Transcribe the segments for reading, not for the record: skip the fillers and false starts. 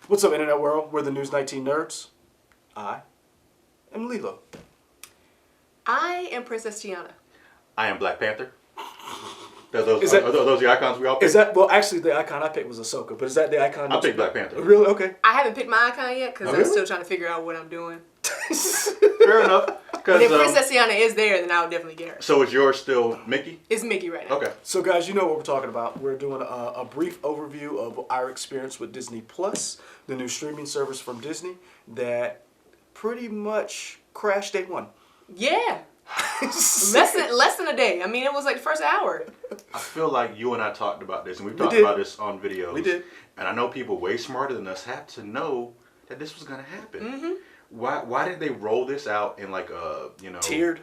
What's up, Internet World? We're the News 19 Nerds. I am Lilo. I am Princess Tiana. I am Black Panther. Are those the icons we all picked? Is that, well, actually, the icon I picked was Ahsoka, but is that the icon? I picked Black Panther. Really? Okay. I haven't picked my icon yet because I'm still trying to figure out what I'm doing. Fair enough. But if Princess Tiana is there, then I'll definitely get her. So is yours still Mickey? It's Mickey right now. Okay. So, guys, you know what we're talking about. We're doing a brief overview of our experience with Disney Plus, the new streaming service from Disney that pretty much crashed day one. Yeah. less than a day. I mean, it was like the first hour. I feel like you and I talked about this, and we've talked did. about this on videos. We did. And I know people way smarter than us had to know that this was going to happen. Mm-hmm. Why did they roll this out in like a, tiered,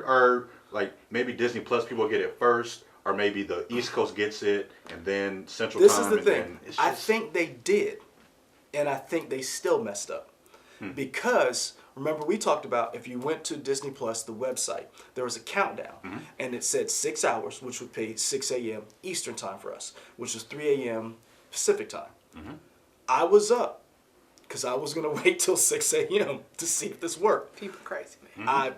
or like maybe Disney Plus people get it first, or maybe the East Coast gets it and then Central This Time. is the and thing. then it's I just- think they did, and I think they still messed up. Because, remember, we talked about if you went to Disney Plus, the website, there was a countdown, and it said 6 hours, which would be 6 a.m. Eastern Time for us, which is 3 a.m. Pacific Time. I was up, because I was going to wait till 6 a.m. to see if this worked. People crazy, man. I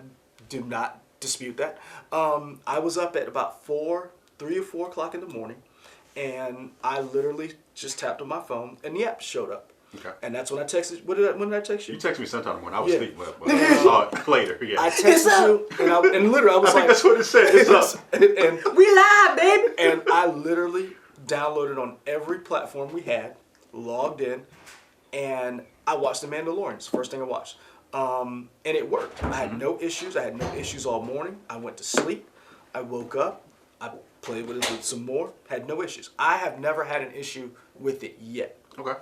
do not dispute that. I was up at about 3 or 4 o'clock in the morning, and I literally just tapped on my phone, and the app showed up. Okay. And that's when I texted. When did I text you? You texted me sometime in the morning. I was Yeah. asleep, but I saw it later. Yeah. I texted you, and literally I was I think like, that's what it said. It's up. and We live, baby. and I literally downloaded on every platform we had, logged in, and I watched The Mandalorian. It's the first thing I watched. And it worked. I had no issues. I had no issues all morning. I went to sleep. I woke up. I played with it some more. Had no issues. I have never had an issue with it yet. Okay.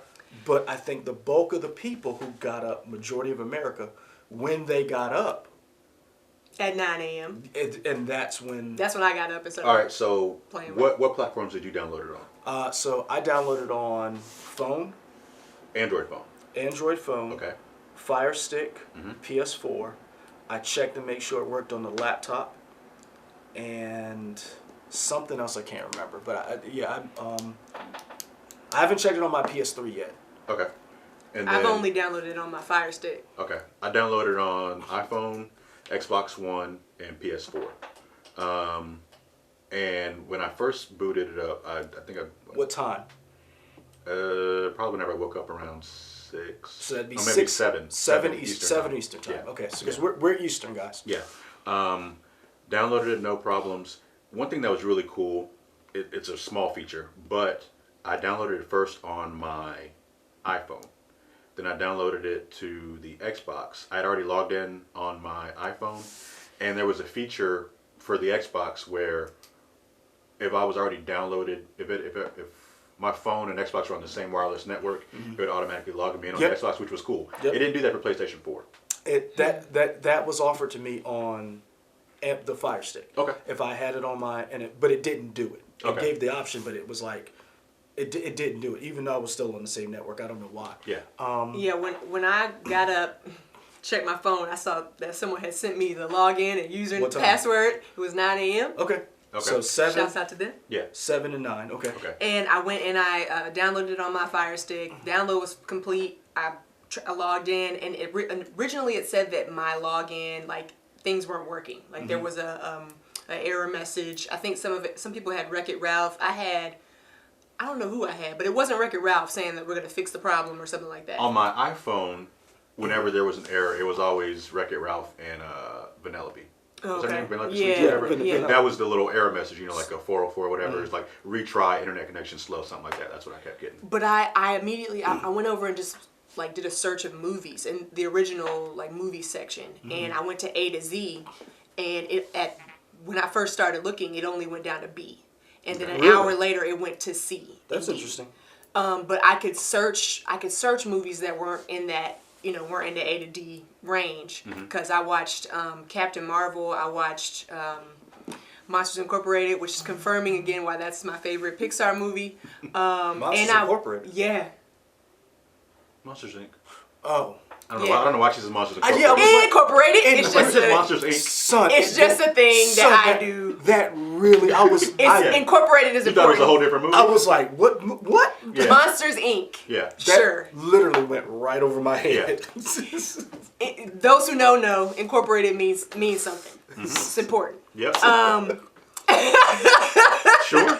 But I think the bulk of the people who got up, majority of America, when they got up, At 9 a.m. and that's when... That's when I got up and started. All right. So Playing what platforms did you download it on? So I downloaded on phone, Android phone. Android phone, Okay. Fire Stick, PS4. I checked to make sure it worked on the laptop, and something else I can't remember. But I haven't checked it on my PS3 yet. Okay. And then, I've only downloaded it on my Fire Stick. Okay. I downloaded on iPhone, Xbox One, and PS4. And when I first booted it up, I think What time? probably whenever I woke up around 6. So that'd be or maybe 6, 7. 7 Eastern time. Yeah. Okay, so because Yeah. we're Eastern guys. Yeah. Downloaded it, no problems. One thing that was really cool, it's a small feature, but I downloaded it first on my iPhone. Then I downloaded it to the Xbox. I had already logged in on my iPhone, and there was a feature for the Xbox where if I was already downloaded, if my phone and Xbox were on the same wireless network, it would automatically log me in on Yep. the Xbox, which was cool. Yep. It didn't do that for PlayStation 4. That was offered to me on the Fire Stick. Okay. If I had it on but it didn't do it. It Okay. gave the option, but it was like, it didn't do it, even though I was still on the same network. I don't know why. Yeah. Yeah, when I got up, checked my phone, I saw that someone had sent me the login and user What and time? password. It was 9 a.m. Okay. Okay. So 7, Shouts out to them. Yeah. 7 and 9. Okay. Okay. And I went and I downloaded it on my Fire Stick. Download was complete. I logged in, and originally it said that my login, like, things weren't working. Like there was a error message. I think some people had Wreck-It Ralph. I don't know who I had, but it wasn't Wreck-It Ralph saying that we're gonna fix the problem or something like that. On my iPhone, whenever there was an error, it was always Wreck-It Ralph and Vanellope. Was that her name? Vanellope Sweet, Yeah, whatever? yeah. That was the little error message, like a 404 or whatever. It's like retry, internet connection slow, something like that. That's what I kept getting. But I immediately I went over and just like did a search of movies in the original like movie section, and I went to A to Z, and when I first started looking, it only went down to B, and then an Really? hour later it went to C. That's and D. interesting. But I could search movies that weren't in that weren't in the A to D range, because I watched Captain Marvel, I watched Monsters Incorporated, which is confirming again why that's my favorite Pixar movie. Monsters and Incorporated? Yeah. Monsters Inc. Oh. I don't know. I don't know why she's Monsters yeah, I Incorporated. was like- Incorporated. It- It's Like, just it's just a, Monsters Inc. Son, it's just a thing son, that I do. That really, I was, It's Incorporated is You thought it was a whole important. different movie? I was like, what? Yeah. Monsters Inc. Yeah. That Sure. literally went right over my head. Those who know, Incorporated means something. Mm-hmm. It's important. Yep. Sure.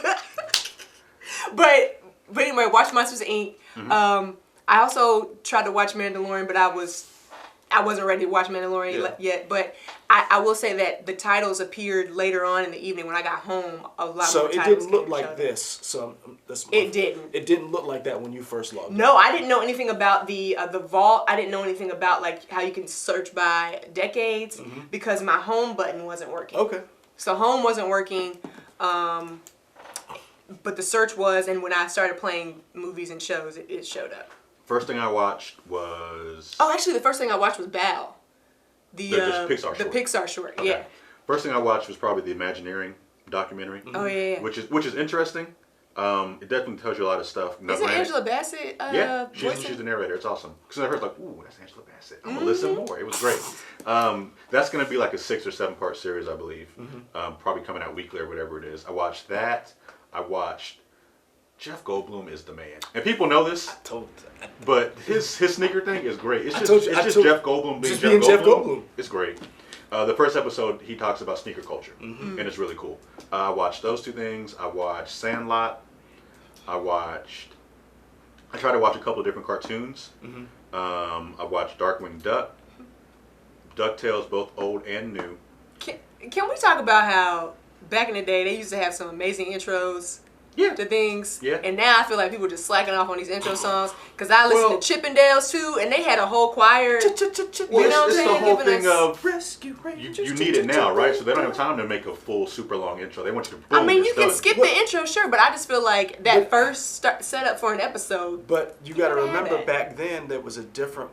But anyway, watch Monsters Inc. Mm-hmm. I also tried to watch Mandalorian, but I wasn't ready to watch Mandalorian yet. But I will say that the titles appeared later on in the evening when I got home. A lot So more it titles didn't look showed like up. this. So that's It didn't. It didn't look like that when you first logged in. No, I didn't know anything about the vault. I didn't know anything about like how you can search by decades because my home button wasn't working. Okay. So home wasn't working, but the search was, and when I started playing movies and shows, it showed up. First thing I watched was... Oh, actually, the first thing I watched was Bao. The just Pixar the short. Pixar short, Okay. yeah. First thing I watched was probably the Imagineering documentary. Oh yeah. Which is interesting. It definitely tells you a lot of stuff. Now, Isn't granted- Angela Bassett Yeah, voicing? she's the narrator. It's awesome. Because I heard like, ooh, that's Angela Bassett. I'm gonna Mm-hmm. listen more. It was great. That's gonna be like a 6 or 7 part series, I believe. Probably coming out weekly or whatever it is. I watched that. I watched. Jeff Goldblum is the man, and people know this, but his sneaker thing is great. It's just Jeff Goldblum being just Jeff being Goldblum. Jeff Goldblum. It's great. The first episode, he talks about sneaker culture, and it's really cool. I watched those 2 things. I watched Sandlot. I tried to watch a couple of different cartoons. I watched Darkwing Duck, DuckTales, both old and new. Can we talk about how back in the day they used to have some amazing intros? Yeah. To things, Yeah. and now I feel like people are just slacking off on these intro songs because I listened to Chippendales too, and they had a whole choir. Well, You know what I'm it's the saying? whole Giving thing us- of Rescue Rangers. you need it now, right? So they don't have time to make a full, super long intro. They want you to. Boom, I mean, it's you can done. skip the intro, sure, but I just feel like that first setup for an episode. But you got to They had remember that. back then there was a different.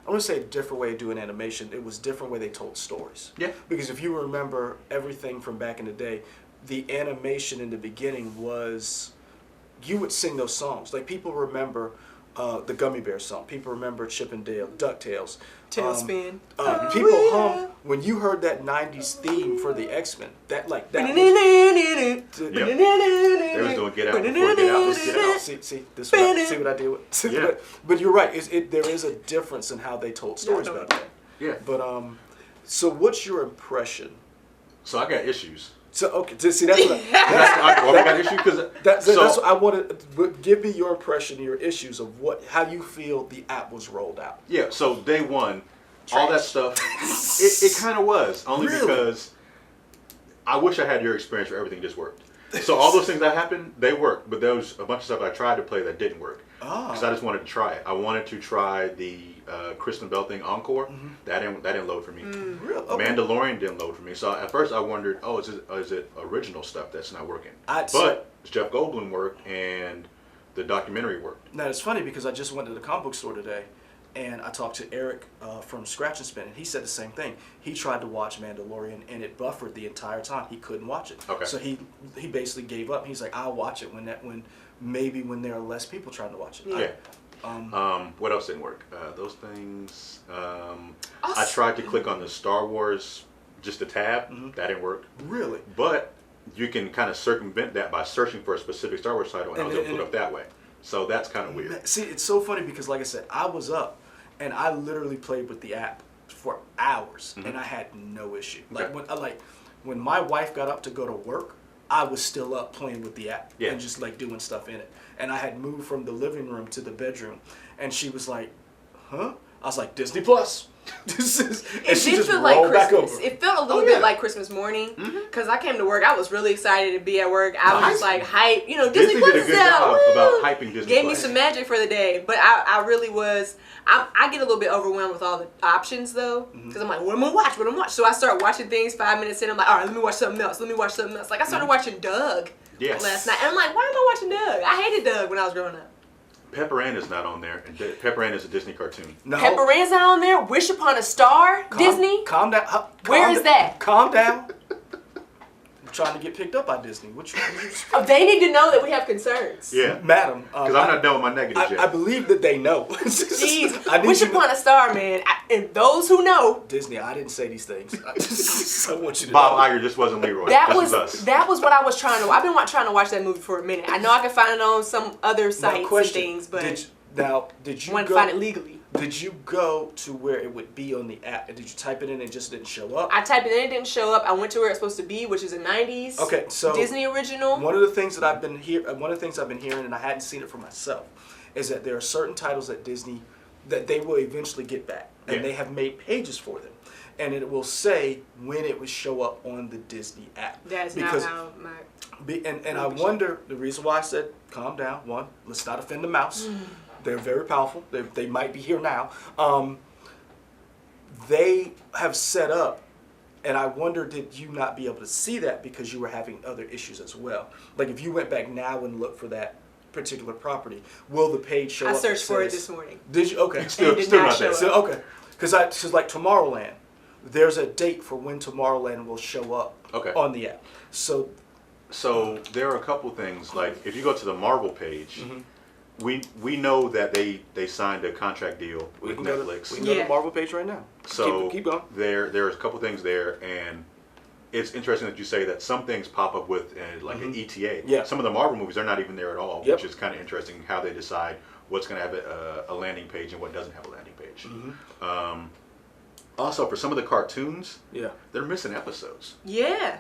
I want to say a different way of doing animation. It was a different way they told stories. Yeah. Because if you remember everything from back in the day, the animation in the beginning was, you would sing those songs. Like people remember the Gummy Bear song. People remember Chip and Dale, DuckTales. Tailspin. People yeah. hum when you heard that '90s theme for the X-Men. That was, They was doing Get Out before Get Out was Get Out. See what I did with. Yeah. But you're right. There is a difference in how they told stories Yeah, back then. Yeah. But so what's your impression? So I got issues. So okay, see that's what I got issues because that's what I wanted. But give me your impression, your issues of how you feel the app was rolled out. Yeah, so day one, all that stuff, it kind of was. Only Really? because I wish I had your experience where everything just worked. So all those things that happened, they worked. But there was a bunch of stuff I tried to play that didn't work. Because I just wanted to try it. I wanted to try the Kristen Bell thing, Encore. That didn't load for me. Really? Okay. Mandalorian didn't load for me. So at first I wondered, is it original stuff that's not working? I'd But Jeff Goldblum worked and the documentary worked. Now it's funny because I just went to the comic book store today, and I talked to Eric from Scratch and Spin, and he said the same thing. He tried to watch Mandalorian, and it buffered the entire time. He couldn't watch it. Okay. So he basically gave up. He's like, I'll watch it when there are less people trying to watch it. Yeah. What else didn't work? Those things. I tried to click on the Star Wars, just a tab. That didn't work. Really? But you can kind of circumvent that by searching for a specific Star Wars title, and I was able to put up that way. So that's kind of weird. See, it's so funny because, like I said, I was up, and I literally played with the app for hours, and I had no issue. Like Okay. when my wife got up to go to work, I was still up playing with the app Yeah. and just like doing stuff in it. And I had moved from the living room to the bedroom, and she was like, "Huh?" I was like, "Disney Plus." This is, and It she did just feel like rolled back Christmas. over. It felt a little Oh, bit yeah. like Christmas morning because I came to work. I was really excited to be at work. I was Nice. just like hype. You know, Disney Disney Plus did a is good out. job Woo! about hyping Disney Gave me Plus. some magic for the day, but I really was. I get a little bit overwhelmed with all the options though, because I'm like, what am I gonna watch? What am I gonna watch? So I start watching things 5 minutes in. I'm like, all right, let me watch something else. Like I started watching Doug Yes. last night, and I'm like, why am I watching Doug? I hated Doug when I was growing up. Pepper Ann is not on there, and Pepper Ann is a Disney cartoon. No. Pepper Ann's not on there. Wish Upon a Star. Disney. Calm down. Where is that? Calm down. trying to get picked up by Disney. Which Oh, they need to know that we have concerns. Yeah. madam, Because I'm not done with my negatives yet. I believe that they know. Jeez, I need Wish you to- Upon a Star, man. And those who know, Disney, I didn't say these things. I want you to Bob know. Iger, this wasn't Leroy. that this was us. that was what I was trying to. I've been trying to watch that movie for a minute. I know I can find it on some other Now, sites and question, things, but did you I want to go? find it legally. Did you go to where it would be on the app? Did you type it in and it just didn't show up? I typed it in, it didn't show up. I went to where it's supposed to be, which is a '90s Okay, so Disney original. one of the things that I've been hearing, and I hadn't seen it for myself, is that there are certain titles that Disney that they will eventually get back, and Yeah. they have made pages for them, and it will say when it would show up on the Disney app. That's because not how my. and I wonder the reason why I said calm down. One, let's not offend the mouse. They're very powerful. They might be here now. They have set up, and I wonder, did you not be able to see that because you were having other issues as well? Like if you went back now and looked for that particular property, will the page show I up? searched that for it says- this morning. Did you? Okay. Still, did still not not show there. up. So, okay. Because like Tomorrowland, there's a date for when Tomorrowland will show up Okay. on the app. So So there are a couple things, like if you go to the Marvel page, Mm-hmm. we know that they signed a contract deal we with can go to, Netflix. we can go to Yeah. the Marvel page right now. So keep going. there's a couple things there, and it's interesting that you say that some things pop up with like an ETA. Yeah. Some of the Marvel movies are not even there at all, Yep. which is kind of interesting how they decide what's going to have a landing page and what doesn't have a landing page. Also, for some of the cartoons, Yeah. they're missing episodes. Yeah.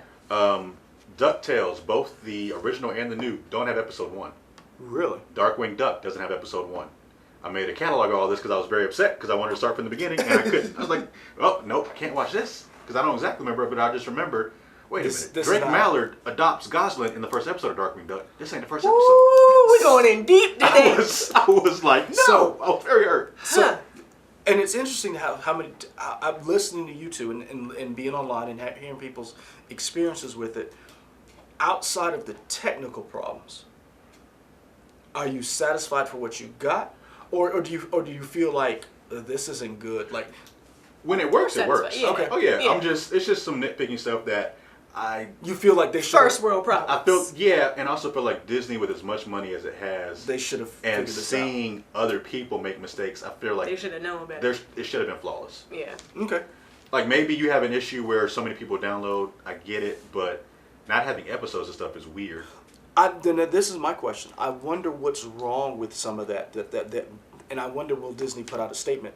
DuckTales, both the original and the new, don't have episode 1. Really? Darkwing Duck doesn't have episode 1. I made a catalog of all this because I was very upset because I wanted to start from the beginning and I couldn't. I was like, oh, nope, I can't watch this because I don't exactly remember it, but I just remembered, wait a minute, This Drake is not- Mallard adopts Gosling in the first episode of Darkwing Duck. This ain't the first episode. Ooh, we're going in deep today. I was like, no, So- I was very hurt. Huh. And it's interesting how many I'm listening to you two and being online and hearing people's experiences with it. Outside of the technical problems, are you satisfied for what you got, or do you feel like this isn't good? Like When it works, it works. Satisfied, yeah. Okay. Oh yeah, Yeah. it's just some nitpicking stuff that you feel like they should First world problems. I feel, yeah, and also feel like Disney, with as much money as it has, they should have figured and this seeing other people make mistakes, I feel They like should have known better. it should have been flawless. Yeah. out. Okay. Like maybe you have an issue where so many people download. I get it, but not having episodes and stuff is weird. Then this is my question. I wonder what's wrong with some of that, and I wonder will Disney put out a statement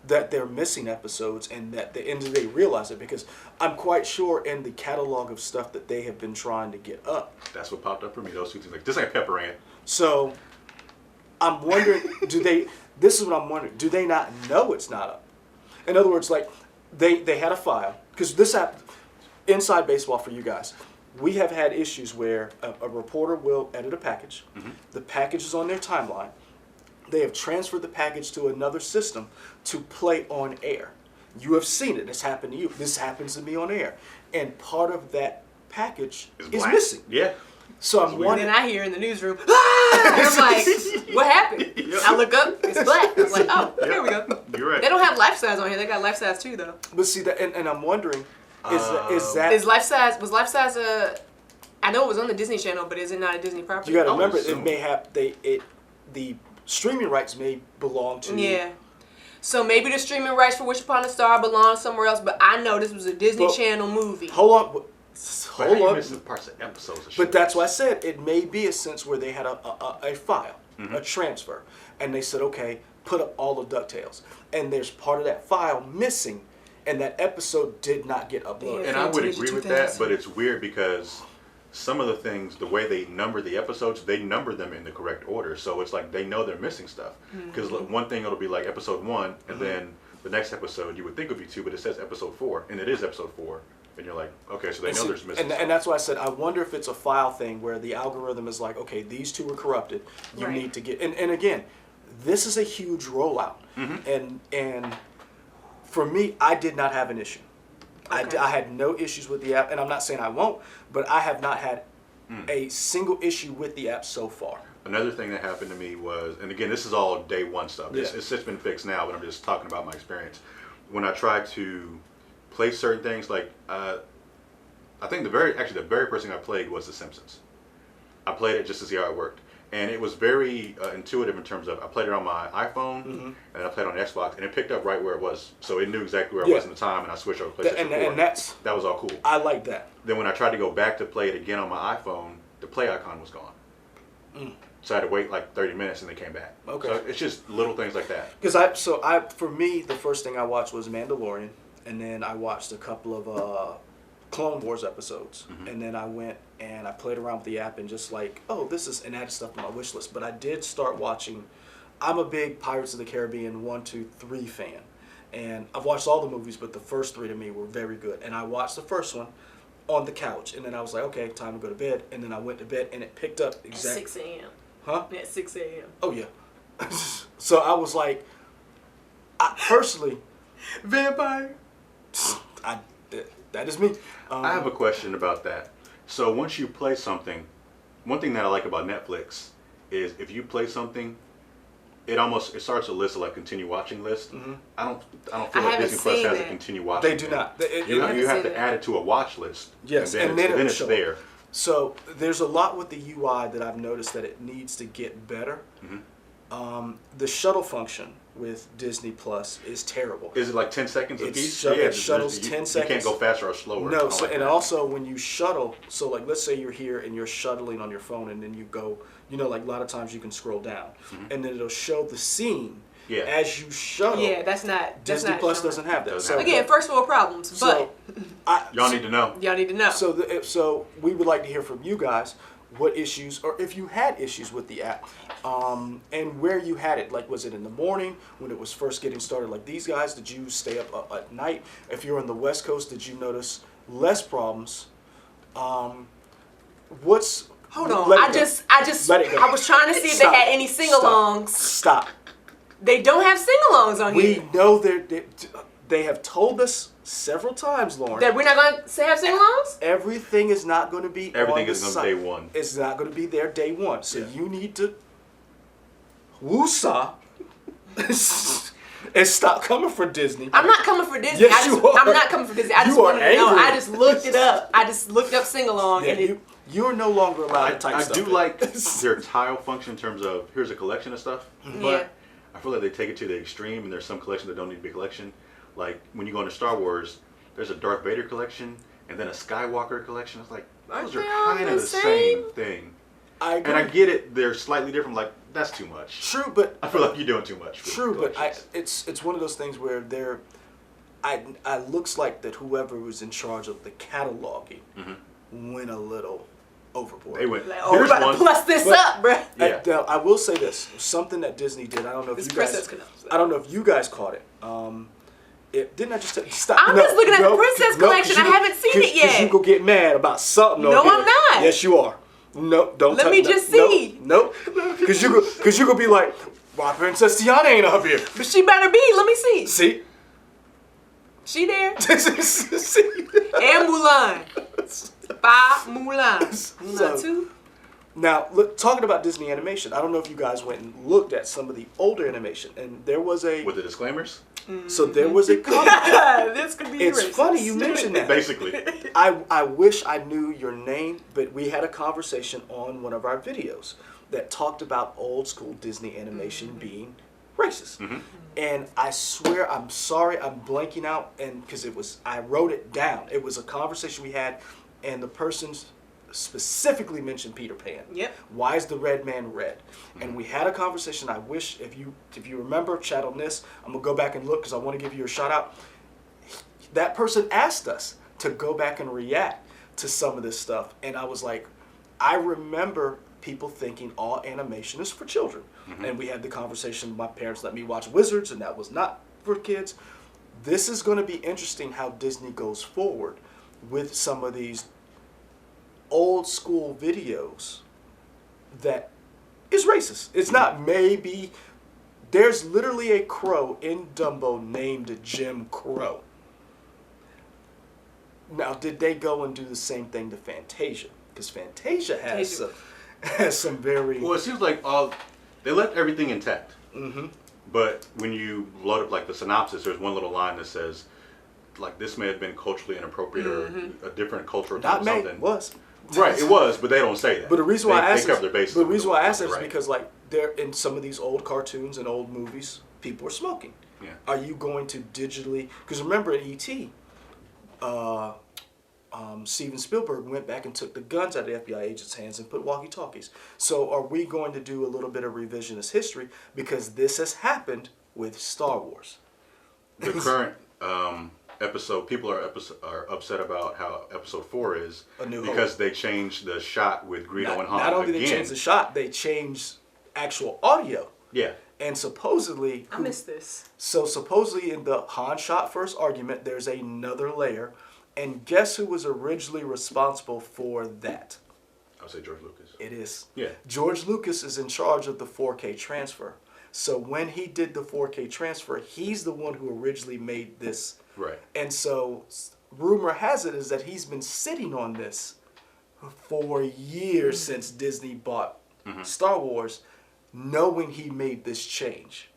that they're missing episodes and that they realize it, because I'm quite sure in the catalog of stuff that they have been trying to get up. That's what popped up for me. Those two things, like this ain't Pepper Ann. So I'm wondering, this is what I'm wondering, do they not know it's not up? In other words, like they had a file, because this happened, inside baseball for you guys. We have had issues where a reporter will edit a package. The package is on their timeline. They have transferred the package to another system to play on air. You have seen it. It's happened to you. This happens to me on air. And part of that package It's is black. missing. Yeah. So I'm And wondering. then I hear in the newsroom, ah! And I'm like, what happened? Yeah. I look up, it's black. I was like, oh, Yeah. here we go. You're right. They don't have life size on here. They got life size too, though. But see that, and I'm wondering, is Is that life size? Was life size a? I know it was on the Disney Channel, but is it not a Disney property? you got to I would remember? It assume. may have the streaming rights may belong to. Yeah. So maybe the streaming rights for Wish Upon a Star belong somewhere else, but I know this was a Disney Well, Channel movie. Hold on. But how Hold you on. missing parts of episodes of But shit? that's why I said it may be a sense where they had a file, a transfer, and they said, okay, put up all of DuckTales, and there's part of that file missing, and that episode did not get uploaded. Yeah. And I would Fantasia agree with that, 2000. but it's weird because some of the things, the way they number the episodes, they number them in the correct order. So it's like they know they're missing stuff. Because one thing, it'll be like episode 1, and then the next episode you would think would be 2, but it says episode 4, and it is episode 4. And you're like, okay, so they know there's missing stuff. And that's why I said I wonder if it's a file thing where the algorithm is like, okay, these two are corrupted. You Right. need to get and again, this is a huge rollout, and for me, I did not have an issue. Okay. I had no issues with the app, and I'm not saying I won't, but I have not had a single issue with the app so far. Another thing that happened to me was, and again, this is all day one stuff. Yeah. It's just been fixed now, but I'm just talking about my experience. When I try to play certain things, like I think the very first thing I played was The Simpsons. I played it just to see how it worked, and it was very intuitive in terms of I played it on my iPhone and I played it on Xbox, and it picked up right where it was, so it knew exactly where I was in the time, and I switched over to PlayStation 4. And that was all cool. I like that. Then when I tried to go back to play it again on my iPhone, the play icon was gone. So I had to wait like 30 minutes and they came back. Okay. So it's just little things like that. Because for me, the first thing I watched was Mandalorian, and then I watched a couple of Clone Wars episodes, and then I went and I played around with the app and just like, and added stuff to my wish list. But I did start watching. I'm a big Pirates of the Caribbean 1, 2, 3 fan, and I've watched all the movies, but the first 3 to me were very good. And I watched the first one on the couch, and then I was like, okay, time to go to bed. And then I went to bed, and it picked up exactly. At 6 a.m. Huh? At 6 a.m. Oh yeah. So I was like, I personally, Vampire. that is me. I have a question about that. So once you play something, one thing that I like about Netflix is if you play something, it starts a list of like continue watching list. I don't feel like Disney Plus has a continue watching. They do not. You have to add it to a watch list. Yes, and then it's there. So there's a lot with the UI that I've noticed that it needs to get better. The shuttle function with Disney Plus is terrible. Is it like 10 seconds a piece? It shuttles 10 seconds. You can't go faster or slower. No, and also when you shuttle, so like let's say you're here and you're shuttling on your phone and then you go, like a lot of times you can scroll down and then it'll show the scene as you shuttle. Yeah, that's not Disney Plus doesn't have that. So again, first world problems, but y'all need to know. Y'all need to know. So we would like to hear from you guys what issues, or if you had issues with the app, and where you had it. Like, was it in the morning when it was first getting started? Like these guys, did you stay up at night? If you're on the West Coast, did you notice less problems? Hold on, I was trying to see if they had any sing-alongs. Stop. They don't have sing-alongs on here. We know they have told us several times, Lauren, that we're not going to have sing-alongs? Everything is not going to be Everything is on day one. It's not going to be there day one. So you need to woosah and stop coming for Disney. I'm not coming for Disney. Yes, you are. I'm not coming for Disney. I just wanted to know. I just looked it up. I just looked up sing-along. Yeah, you're no longer allowed to type stuff. I do like their tile function in terms of here's a collection of stuff, but I feel like they take it to the extreme, and there's some collections that don't need to be a collection. Like when you go into Star Wars, there's a Darth Vader collection and then a Skywalker collection. It's like those are kind of the same thing. I agree. And I get it; they're slightly different. Like that's too much. True, but I feel like you're doing too much. True, but it's one of those things where I looks like that whoever was in charge of the cataloging went a little overboard. They went. Like, we're about to plus this up, bro. Now, I will say this: something that Disney did. I don't know if I don't know if you guys caught it. Didn't I just stop? I'm just looking at the Princess Collection. I haven't seen it yet. Because you go get mad about something. No, I'm not. Yes, you are. No, don't. Let me just see. Nope. Because you go be like, why Princess Tiana ain't up here? But she better be. Let me see. See. She there. See. And Mulan. Mulan 2. Now, talking about Disney animation, I don't know if you guys went and looked at some of the older animation, and there was a with the disclaimers. So there was a comment. This could be. It's racist. funny you mentioned that. Basically, I wish I knew your name, but we had a conversation on one of our videos that talked about old school Disney animation being racist. And I swear, I'm sorry, I'm blanking out, and because I wrote it down. It was a conversation we had, and the person's specifically mentioned Peter Pan. Yep. Why is the red man red? And we had a conversation. I wish if you remember, chat on this. I'm gonna go back and look because I want to give you a shout out. That person asked us to go back and react to some of this stuff, and I was like, I remember people thinking all animation is for children, and we had the conversation. My parents let me watch Wizards, and that was not for kids. This is going to be interesting how Disney goes forward with some of these old school videos that is racist. It's not maybe. There's literally a crow in Dumbo named Jim Crow. Now, did they go and do the same thing to Fantasia? Because Fantasia has some very... Well, it seems like they left everything intact. But when you load up like the synopsis, there's one little line that says, like this may have been culturally inappropriate or a different cultural Not or me, something. was. Right, it was, but they don't say that. But the reason why I asked they cover their bases. but the reason why I asked Right. is because like there in some of these old cartoons and old movies, people are smoking. Yeah. Are you going to digitally? Because remember in E.T., Steven Spielberg went back and took the guns out of the FBI agents' hands and put walkie-talkies. So are we going to do a little bit of revisionist history because this has happened with Star Wars? The current episode, people are upset about how episode 4 is A New Hope. because they changed the shot with Greedo and Han. Not only again. they changed the shot, they changed actual audio. Yeah. And supposedly, I missed this. so supposedly in the Han shot first argument, there's another layer. And guess who was originally responsible for that? I would say George Lucas. It is. Yeah. George Lucas is in charge of the 4K transfer. So when he did the 4K transfer, he's the one who originally made this. Right. And so rumor has it is that he's been sitting on this for years since Disney bought Star Wars, knowing he made this change.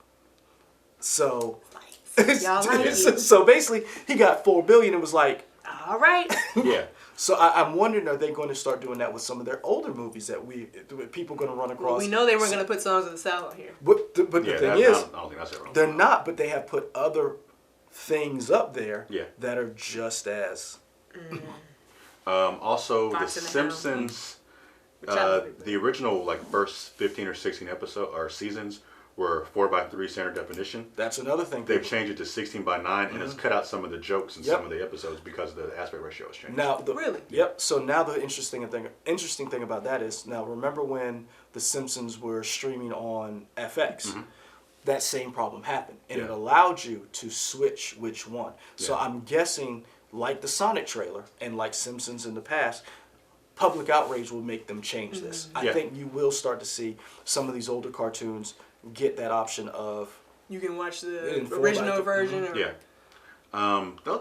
So Y'all like it. so basically he got $4 billion and was like, All right. Yeah. so I'm wondering, are they going to start doing that with some of their older movies that people going to run across? Well, we know they weren't going to put Songs of the South on here. But the Yeah, thing I is, don't think that's ever. they're not, but they have put other things up there Yeah. that are just as. Also, Fox The and the Simpsons, Which I love it. the original like first 15 or 16 episode or seasons were 4:3 standard definition. That's another thing. They've changed it to 16:9 and it's cut out some of the jokes in Yep. some of the episodes because the aspect ratio has changed. Now, Really? Yep. So now the interesting thing about that is now remember when The Simpsons were streaming on FX. That same problem happened, and it Yeah. allowed you to switch which one. So Yeah. I'm guessing, like the Sonic trailer and like Simpsons in the past, public outrage will make them change this. I Yeah. think you will start to see some of these older cartoons get that option of. You can watch the In 4:3. original version. Or, Yeah.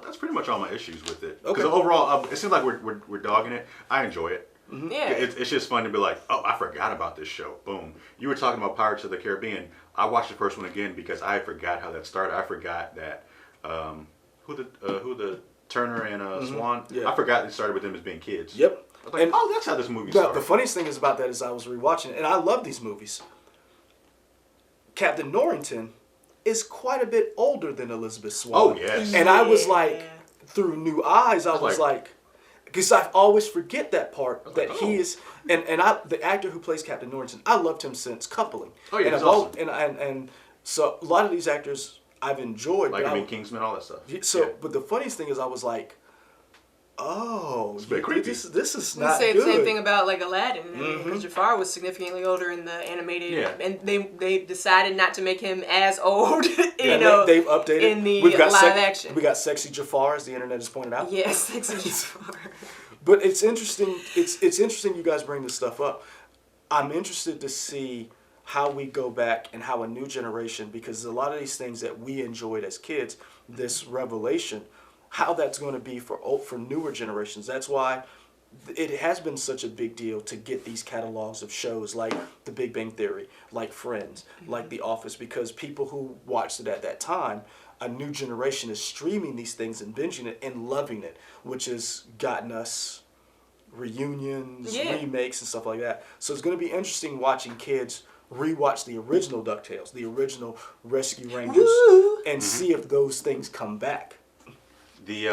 That's pretty much all my issues with it. Okay. Because overall, it seems like we're dogging it. I enjoy it. Yeah. It's just fun to be like, oh, I forgot about this show. Boom. You were talking about Pirates of the Caribbean. I watched the first one again because I forgot how that started. I forgot that who the Turner and Swan. Yeah. I forgot it started with them as being kids. Yep. I was like, And- oh, that's how this movie The started. funniest thing is about that is I was rewatching it, and I love these movies. Captain Norrington is quite a bit older than Elizabeth Swan. Oh, yes. And I was Yeah. like, through new eyes, I was like, because I always forget that part that like, he oh. is, and I the actor who plays Captain Norrington, I loved him since Coupling. Oh, yeah, and he's I've al- awesome. and so a lot of these actors I've enjoyed. Like, but I mean, Kingsman, all that stuff. so, Yeah. but the funniest thing is I was like, oh, It's a bit creepy. this is We not say good. the same thing about like Aladdin. Because Jafar was significantly older in the animated, Yeah. and they decided not to make him as old. Yeah, you know, they've updated in the We've got live action. We got sexy Jafar, as the internet has pointed out. Yes, sexy Jafar. But it's interesting. It's interesting you guys bring this stuff up. I'm interested to see how we go back and how a new generation, because a lot of these things that we enjoyed as kids, this revelation, how that's going to be for newer generations. That's why it has been such a big deal to get these catalogs of shows like The Big Bang Theory, like Friends, like The Office, because people who watched it at that time, a new generation is streaming these things and binging it and loving it, which has gotten us reunions, Yeah. remakes, and stuff like that. So it's going to be interesting watching kids rewatch the original DuckTales, the original Rescue Rangers, Woo! and see if those things come back. The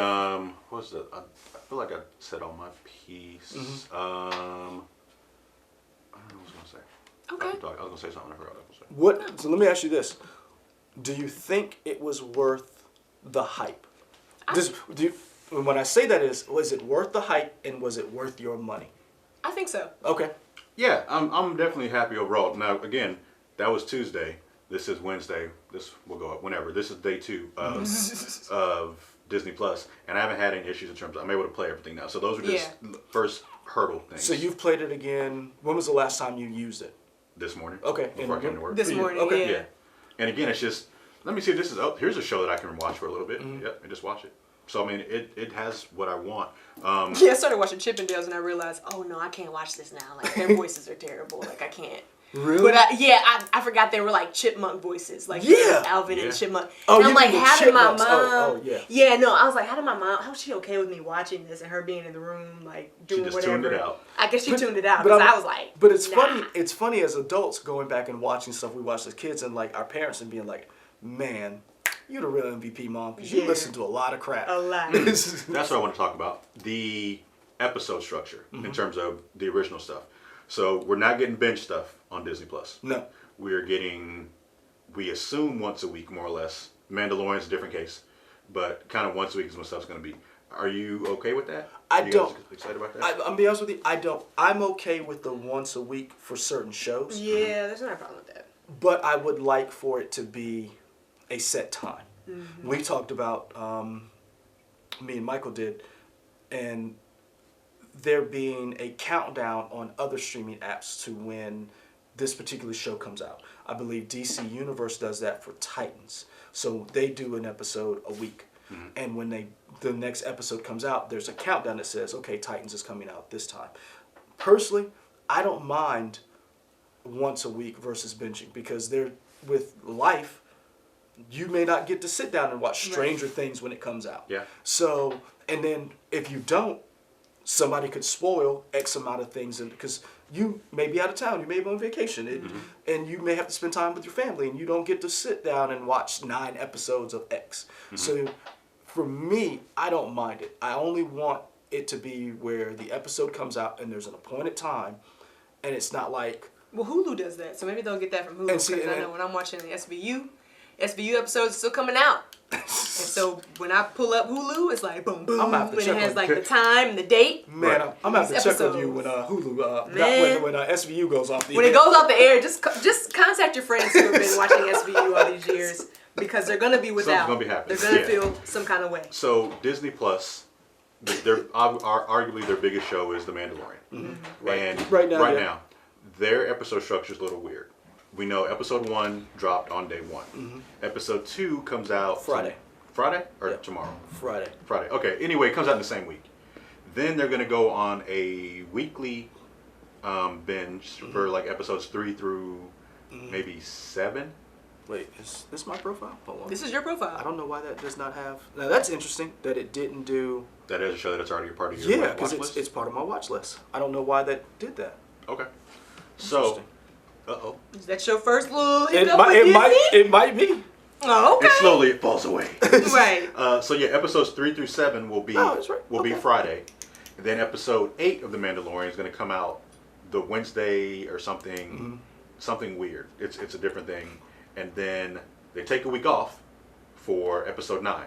what was the? I feel like I said all my piece. I don't know what I was gonna say. Okay. I was gonna say something. I forgot what I was gonna say. What? So let me ask you this: do you think it was worth the hype? When I say that was it worth the hype, and was it worth your money? I think so. Okay. Yeah, I'm definitely happy overall. Now, again, that was Tuesday. This is Wednesday. This will go up whenever. This is day 2 of Disney Plus, and I haven't had any issues in terms of I'm able to play everything now. So those are just first hurdle things. So you've played it again. When was the last time you used it? This morning. Okay. Before I came to work. This morning, Okay. yeah. Yeah. And again, it's just, let me see if this is, oh, here's a show that I can watch for a little bit. Mm-hmm. Yep, and just watch it. So, I mean, it has what I want. Yeah, I started watching Chippendales and I realized, oh no, I can't watch this now. Like their voices are terrible. Like I can't. Really? But I forgot they were like chipmunk voices, like Yeah. Alvin Yeah. and Chipmunk. Oh, And you I'm like, mean the how did my mom? Chipmunks. Oh, yeah. Yeah, no, I was like, how's she okay with me watching this and her being in the room like doing just whatever? tuned it out. I guess she But- tuned it out but because I'm- I was like, But it's nah. funny. It's funny as adults going back and watching stuff we watched as kids, and like our parents and being like, "Man, you the real MVP, mom, because you Yeah. listen to a lot of crap." A lot. That's what I want to talk about. The episode structure Mm-hmm. in terms of the original stuff. So we're not getting binge stuff on Disney Plus. No. We're getting, we assume once a week more or less. Mandalorian's a different case, but kind of once a week is when stuff's going to be. Are you okay with that? I You guys don't. excited about that? I'm gonna be honest with you. I don't. I'm okay with the once a week for certain shows, Yeah, there's not a problem with that. but I would like for it to be a set time. Mm-hmm. We talked about, me and Michael did, and there being a countdown on other streaming apps to when this particular show comes out. I believe DC Universe does that for Titans. So they do an episode a week. And when the next episode comes out, there's a countdown that says, okay, Titans is coming out this time. Personally, I don't mind once a week versus binging, because they're with life, you may not get to sit down and watch Stranger Things when it comes out. Yeah. So, and then if you don't, somebody could spoil X amount of things, and because you may be out of town, you may be on vacation, and you may have to spend time with your family, and you don't get to sit down and watch 9 episodes of X. So, for me, I don't mind it. I only want it to be where the episode comes out and there's an appointed time, and it's not like, Well, Hulu does that, so maybe they'll get that from Hulu. And see, Because I and- know when I'm watching the SVU episodes are still coming out. And so when I pull up Hulu, it's like boom, boom, I'm gonna have to and it check has on- like the time and the date. man, Right. I'm gonna have to These check on you when episodes. Hulu, not Man. when SVU goes off the When air. it goes off the air, just contact your friends who have been watching SVU all these years, because they're gonna be without. gonna be happening, They're gonna yeah. feel some kind of way. So Disney Plus, arguably their biggest show is The Mandalorian. Mm-hmm. And Right now, their episode structure is a little weird. We know episode 1 dropped on day 1. Episode 2 comes out Friday. Friday or Yep. tomorrow? Friday. Friday. Okay. Anyway, it comes out in the same week. Then they're gonna go on a weekly binge for like episodes 3 through maybe 7. Wait, is this my profile? Hold on. This is your I profile. don't know why that does not have. Now that's interesting that it didn't do. That is a show that's already a part of your Yeah, watch because list? it's part of my watch list. I don't know why that did that. Okay. So, Interesting. uh-oh. Is that your first little It hiccup might. with It Disney? might. It might be. Oh, okay. And slowly it falls away. Right. So yeah, episodes 3 through 7 will be Oh, that's right. will be Okay. Friday. And then episode 8 of The Mandalorian is going to come out the Wednesday or something, something weird. It's a different thing. And then they take a week off for episode 9,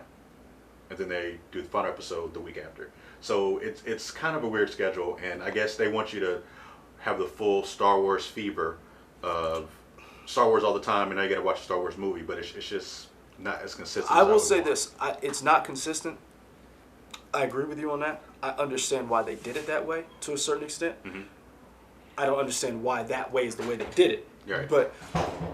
and then they do the final episode the week after. So it's kind of a weird schedule, and I guess they want you to have the full Star Wars fever of Star Wars all the time, and now you got to watch a Star Wars movie, but it's just not as consistent. I as will would say want. this: it's not consistent. I agree with you on that. I understand why they did it that way to a certain extent. I don't understand why that way is the way they did it. Right. But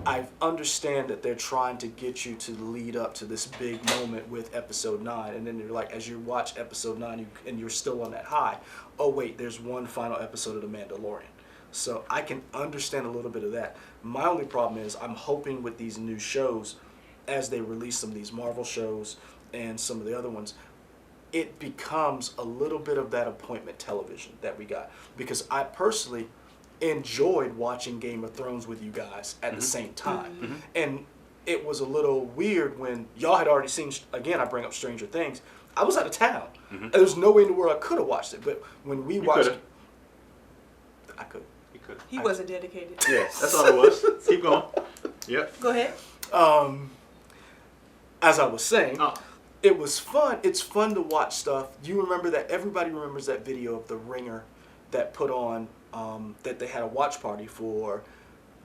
I understand that they're trying to get you to lead up to this big moment with episode 9, and then you're like, as you watch episode 9, and you're still on that high. Oh wait, there's one final episode of The Mandalorian. So I can understand a little bit of that. My only problem is I'm hoping with these new shows, as they release some of these Marvel shows and some of the other ones, it becomes a little bit of that appointment television that we got. Because I personally enjoyed watching Game of Thrones with you guys at the same time. And it was a little weird when y'all had already seen, again, I bring up Stranger Things. I was out of town. And there's no way in the world I could have watched it. But when we watched coulda. I could. You could. He wasn't dedicated. Yeah, that's all it was. Keep going. Yep. Go ahead. As I was saying, Oh. it was fun. It's fun to watch stuff. You remember that? Everybody remembers that video of the Ringer that put on, that they had a watch party for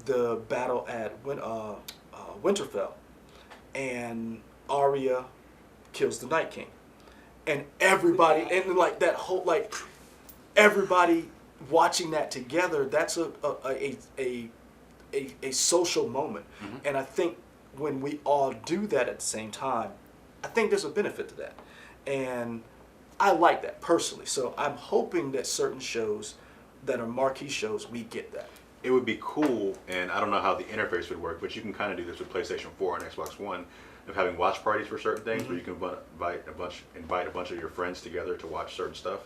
the battle at Winterfell. And Arya kills the Night King. And everybody, and like that whole, like, everybody watching that together, that's a social moment. And I think when we all do that at the same time, I think there's a benefit to that. And I like that personally. So I'm hoping that certain shows that are marquee shows, we get that. it would be cool, and I don't know how the interface would work, but you can kind of do this with PlayStation 4 and Xbox One, of having watch parties for certain things, where you can invite a bunch of your friends together to watch certain stuff.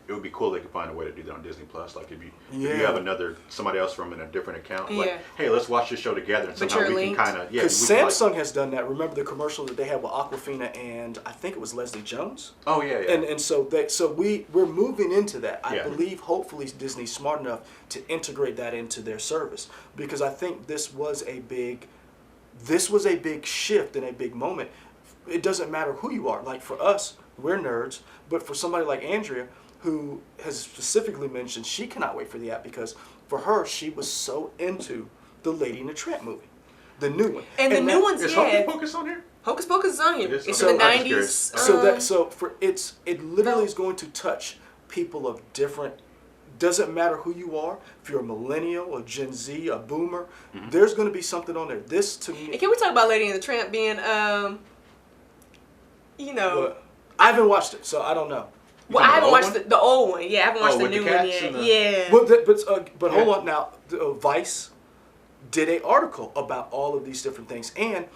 It would be cool if they could find a way to do that on Disney Plus. Like if you have somebody else from in a different account, like, hey, let's watch this show together, and somehow we can kind of because Samsung has done that. Remember the commercial that they had with Aquafina and I think it was Leslie Jones. Oh yeah. And so we're moving into that. I believe hopefully Disney's smart enough to integrate that into their service, because I think this was a big shift and a big moment. It doesn't matter who you are. Like for us, we're nerds, but for somebody like Andrea, who has specifically mentioned she cannot wait for the app, because for her, she was so into the Lady and the Tramp movie, the new one. And the new one's is Hocus Pocus on here? Hocus Pocus is on here. It's in the 90s. It literally is going to touch people of different. Doesn't matter who you are. If you're a millennial, a Gen Z, a boomer, there's going to be something on there. This to me. And can we talk about Lady and the Tramp being, Well, I haven't watched it, so I don't know. Well, I haven't watched the old one. Yeah, I haven't watched the new one yet. Yeah. But hold on now. Vice did an article about all of these different things, and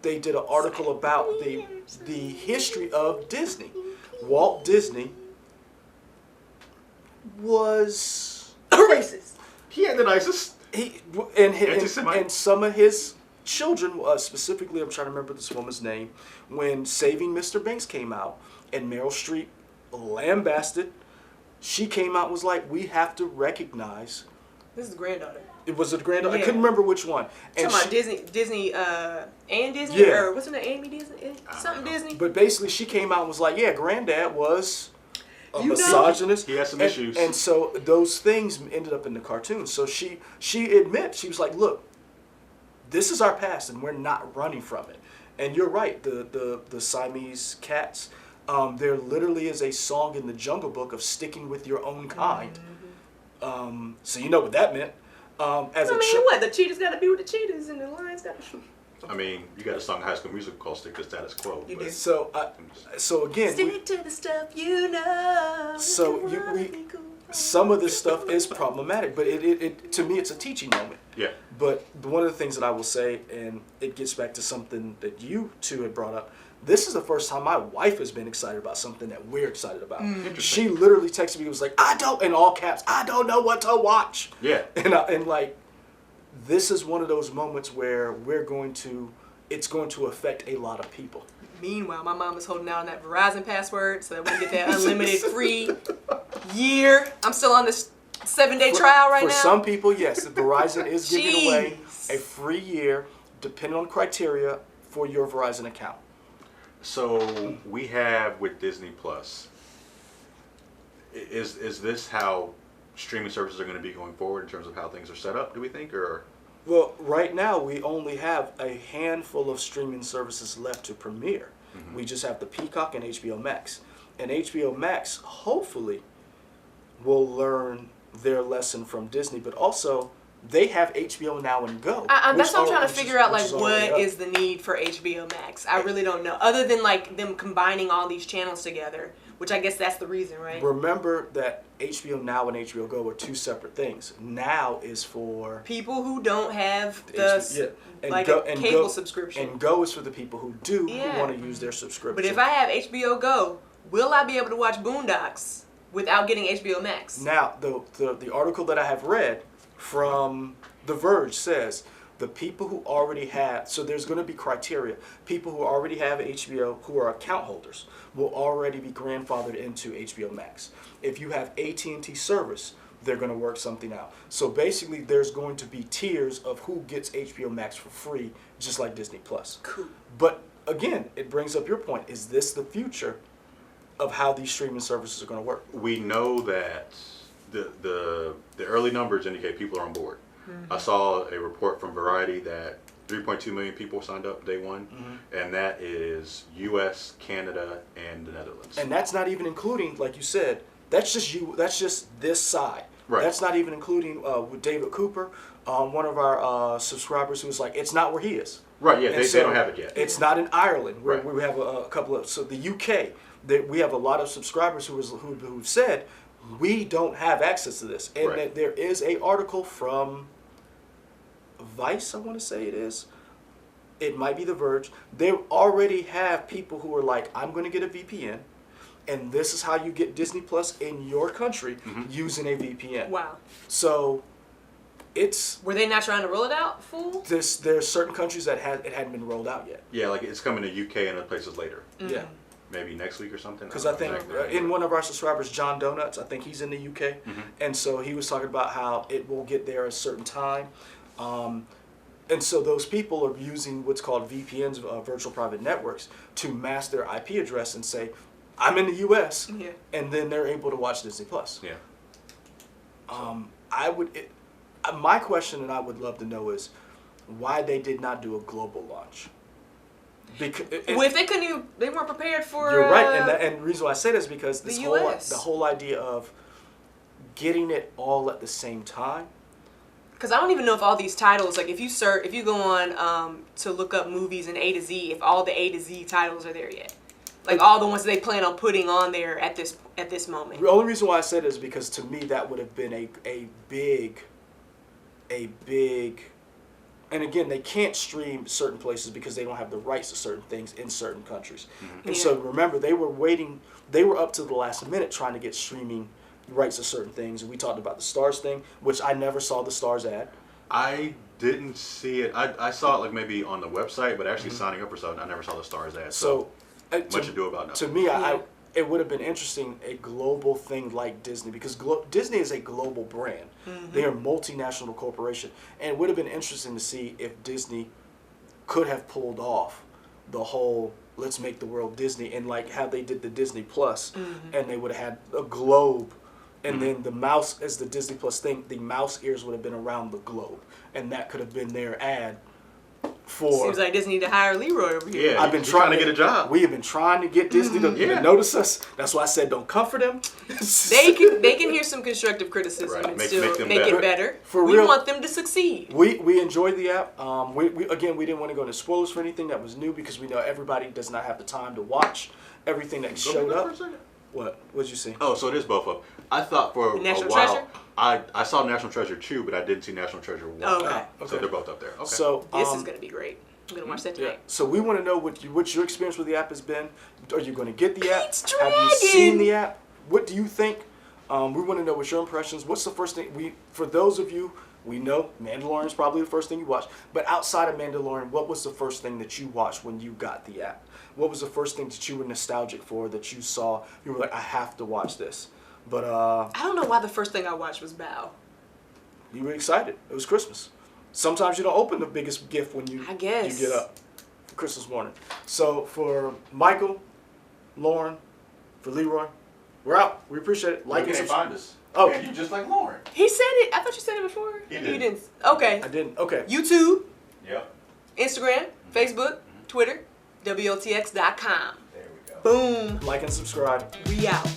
they did an article about the history of Disney. Walt Disney was racist. He had the nicest. And some of his children, specifically, I'm trying to remember this woman's name, when Saving Mr. Banks came out and Meryl Streep lambasted, she came out and was like, we have to recognize. This is the granddaughter. It was a granddaughter. I couldn't remember which one. And talking about Disney, Ann Disney, or what's her name, Amy Disney, something Disney. But basically, she came out and was like, yeah, Granddad was a misogynist. He had some issues. And so those things ended up in the cartoon. So she admits, she was like, look, this is our past and we're not running from it. And you're right, the Siamese cats, there literally is a song in the Jungle Book of sticking with your own kind. So you know what that meant. What? The cheetahs got to be with the cheetahs and the lions got to... I mean, you got a song in High School Musical called "Stick to Status Quo." You do. So again, stick to the stuff you know. So some of this stuff is problematic, but it to me it's a teaching moment. Yeah. But one of the things that I will say, and it gets back to something that you two had brought up. This is the first time my wife has been excited about something that we're excited about. She literally texted me, was like, I don't, in all caps, I don't know what to watch. Yeah. And like, this is one of those moments where it's going to affect a lot of people. Meanwhile, my mom is holding out on that Verizon password so that we can get that unlimited free year. I'm still on this 7-day trial right now. For some people, yes, Verizon is giving away a free year, depending on criteria, for your Verizon account. So we have with Disney Plus, is this how streaming services are going to be going forward in terms of how things are set up, do we think, or? Well, right now we only have a handful of streaming services left to premiere. We just have the Peacock and HBO Max. And HBO Max, hopefully, will learn their lesson from Disney, but also they have HBO Now and Go. That's what I'm trying to figure out, like, what is the need for HBO Max? I really don't know. Other than, like, them combining all these channels together, which I guess that's the reason, right? Remember that HBO Now and HBO Go are two separate things. Now is for people who don't have the cable subscription. And Go is for the people who do want to use their subscription. But if I have HBO Go, will I be able to watch Boondocks without getting HBO Max? Now, the article that I have read from The Verge says the people who already have, so there's going to be criteria. People who already have HBO, who are account holders, will already be grandfathered into HBO Max. If you have AT&T service, they're going to work something out. So basically, there's going to be tiers of who gets HBO Max for free, just like Disney Plus. Cool. But again, it brings up your point. Is this the future of how these streaming services are going to work? We know that the early numbers indicate people are on board. I saw a report from Variety that 3.2 million people signed up day one, and that is U.S., Canada, and the Netherlands. And that's not even including, like you said, that's just this side. Right. That's not even including with David Cooper, one of our subscribers who was like, it's not where he is. Right. Yeah, they don't have it yet. It's not in Ireland where Right. we have a couple of. So the UK, we have a lot of subscribers who've said we don't have access to this, and Right. that there is a article from Vice, I want to say it is. It might be The Verge. They already have people who are like, I'm going to get a VPN, and this is how you get Disney Plus in your country using a VPN. Wow. So it's Were they not trying to roll it out full? there's certain countries that it hadn't been rolled out yet. Yeah, like it's coming to UK and other places later. Yeah. Maybe next week or something. Because don't I think know exactly. in one of our subscribers, John Donuts, I think he's in the UK, and so he was talking about how it will get there at a certain time, and so those people are using what's called VPNs, virtual private networks, to mask their IP address and say, "I'm in the US," Yeah. and then they're able to watch Disney Plus. Yeah. My question, and I would love to know, is why they did not do a global launch. Because Well, if they couldn't even, they weren't prepared for. you're right, and the reason why I say that is because the US. the whole idea of getting it all at the same time. Because I don't even know if all these titles, like if you go on to look up movies in A to Z, if all the A to Z titles are there yet, like all the ones they plan on putting on there at this moment. The only reason why I said it is because to me that would have been a big, and again they can't stream certain places because they don't have the rights to certain things in certain countries. And so remember they were up to the last minute trying to get streaming rights to certain things, and we talked about the Stars thing, which I never saw the Stars ad. I didn't see it. I saw it like maybe on the website, but actually signing up for something, I never saw the Stars ad. So much to do about that. To me, it would have been interesting, a global thing like Disney, because Disney is a global brand. They are a multinational corporation, and it would have been interesting to see if Disney could have pulled off the whole let's make the world Disney, and like how they did the Disney Plus, and they would have had a globe, and then the mouse as the Disney Plus thing, the mouse ears would have been around the globe, and that could have been their ad. Seems like Disney need to hire Leroy over here. Yeah, I've been he's trying to get a job. We have been trying to get Disney to notice us. That's why I said don't comfort them. They can hear some constructive criticism Right. and Make still them make better. it better. For we real. want them to succeed. We enjoyed the app. We didn't want to go into spoilers for anything that was new because we know everybody does not have the time to watch everything that showed back up. for a second. What'd you see? Oh, so it is both of them. I thought for National a while, Treasure? I saw National Treasure 2, but I didn't see National Treasure 1. Oh, okay. So they're both up there. Okay. So This is gonna be great. I'm gonna watch that yeah. tonight. So we want to know what your experience with the app has been. Are you going to get the app? Pete's Have you Dragon! seen the app? What do you think? We want to know what your impressions. What's the first thing for those of you, we know Mandalorian is probably the first thing you watched. But outside of Mandalorian, what was the first thing that you watched when you got the app? What was the first thing that you were nostalgic for, that you saw? You were like, I have to watch this. But I don't know why the first thing I watched was Bow. you were excited. It was Christmas. Sometimes you don't open the biggest gift when you I guess. you get up for Christmas morning. So for Michael, Lauren, for Leroy, we're out. We appreciate it. Like and subscribe. us. Oh. Man, you just like Lauren. He said it. I thought you said it before. He You did. didn't. Okay. I didn't. Okay. YouTube, Yep. Instagram, Facebook, Twitter, WOTX.com. There we go. Boom. Like and subscribe. We out.